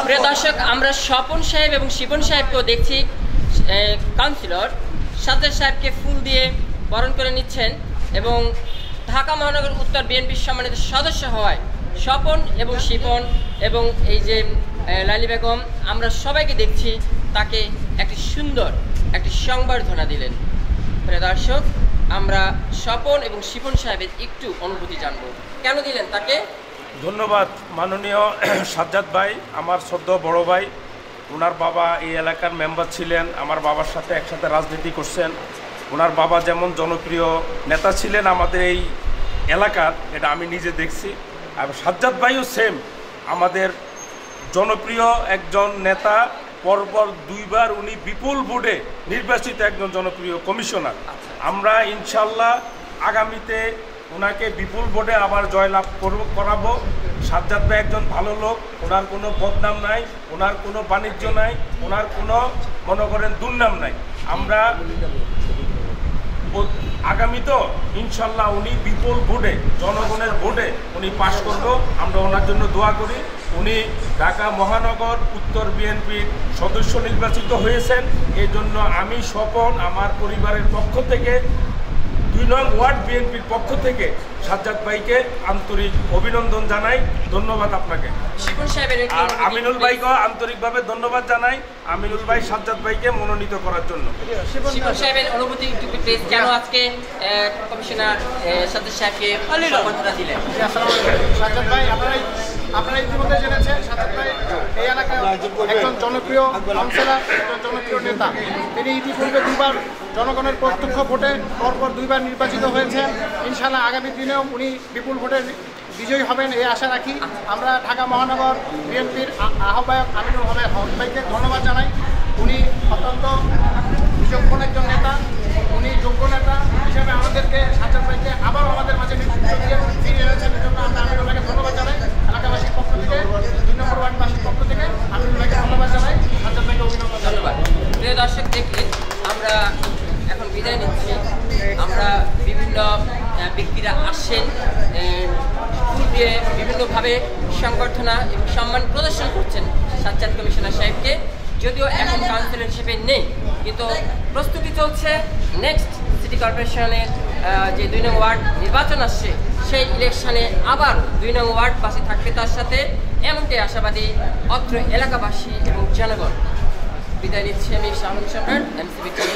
প্রিয় দর্শক, আমরা স্বপন সাহেব এবং শিপন সাহেবকেও দেখছি কাউন্সিলর সাজ্জাদ সাহেবকে ফুল দিয়ে বরণ করে নিচ্ছেন এবং ঢাকা মহানগর উত্তর বিএনপির সম্মানিত সদস্য হওয়ায় স্বপন এবং শিপন এবং এই যে লালি বেগম, আমরা সবাইকে দেখছি তাকে একটি সুন্দর একটি সংবর্ধনা দিলেন। প্রিয় দর্শক, আমরা স্বপন এবং শিপন সাহেবের একটু অনুভূতি জানবো, কেন দিলেন তাকে। ধন্যবাদ মাননীয় সাজ্জাদ ভাই, আমার শ্রদ্ধ বড় ভাই। ওনার বাবা এই এলাকার মেম্বার ছিলেন, আমার বাবার সাথে একসাথে রাজনীতি করছেন। ওনার বাবা যেমন জনপ্রিয় নেতা ছিলেন আমাদের এই এলাকার, এটা আমি নিজে দেখছি। আর সাজ্জাদ ভাইও সেম আমাদের জনপ্রিয় একজন নেতা, পরপর দুইবার উনি বিপুল ভোটে নির্বাচিত একজন জনপ্রিয় কমিশনার। আমরা ইনশাল্লাহ আগামীতে ওনাকে বিপুল ভোটে আবার জয়লাভ করাবো। সাজ্জাদ ভাই একজন ভালো লোক, ওনার কোনো বদনাম নাই, ওনার কোনো বাণিজ্য নাই, ওনার কোনো মনে করেন দুর্নাম নাই। আমরা আগামী তো ইনশাল্লাহ উনি বিপুল ভোটে, জনগণের ভোটে উনি পাশ করব। আমরা ওনার জন্য দোয়া করি। উনি ঢাকা মহানগর উত্তর বিএনপির সদস্য নির্বাচিত হয়েছেন। এই জন্য আমি স্বপন আমার পরিবারের পক্ষ থেকে ২ নং ওয়ার্ড বিএনপির পক্ষ থেকে সাজ্জাদ ভাইকে আন্তরিক অভিনন্দন জানাই। ধন্যবাদ আপনাকে। আর আমিনুল ভাইকেও আন্তরিকভাবে ধন্যবাদ জানাই। আমিনুল ভাই সাজ্জাদ ভাইকে মনোনীত করার জন্য। শিপন সাহেবের অনুভূতি একটু প্লিজ, কেন আজকে কমিশনার সাজ্জাদ সাহেবকে সম্মাননা দিলেন। সাজ্জাদ ভাই, আপনারা ইতিমধ্যে জেনেছেন সাজ্জাদ ভাই এই এলাকায় একজন জনপ্রিয় কাউন্সিলর, একজন জনপ্রিয় নেতা। তিনি ইতিপূর্বে 2বার জনগণের প্রত্যক্ষ ভোটে পরপর 2বার নির্বাচিত হয়েছেন। ইনশাআল্লাহ আগামী দিনেও উনি বিপুল ভোটে বিজয়ী হবেন এই আশা রাখি। আমরা ঢাকা মহানগর বিএনপির আহ্বায়ক আমিনুল হক ভাইকে ধন্যবাদ জানাই। উনি অত্যন্ত বিচক্ষণ একজন নেতা, উনি যোগ্য নেতা হিসেবে আমাদেরকে সাজ্জাদ ভাইকে আবার আমাদের মাঝে ফিরিয়ে এনেছেন। এই জন্য আমরা আমিনুল ভাইকে ধন্যবাদ জানাই। এলাকাবাসীর পক্ষ থেকে, 2 নম্বর ওয়ার্ডবাসীর পক্ষ থেকে আমিনুল ভাইকে ধন্যবাদ জানাই, সাজ্জাদ ভাইকে অভিনন্দন। ধন্যবাদ। প্রিয় দর্শক, দেখলেন আমরা এখন বিদায় নিচ্ছি। আমরা বিভিন্ন ব্যক্তিরা আসেন, ফুল দিয়ে বিভিন্নভাবে সংবর্ধনা এবং সম্মান প্রদর্শন করছেন সাজ্জাদ কমিশনার সাহেবকে। যদিও এখন কাউন্সিলর হিসেবে নেই, কিন্তু প্রস্তুতি চলছে নেক্সট সিটি কর্পোরেশনের যে 2 নং ওয়ার্ড নির্বাচন আসছে, সেই ইলেকশনে আবার 2 নং ওয়ার্ডবাসী থাকবে তার সাথে, এমনটাই আশাবাদী অত্র এলাকাবাসী এবং জনগণ। বিদায় নিচ্ছি আমি শাহরুখ সম্রাট, MCB TV।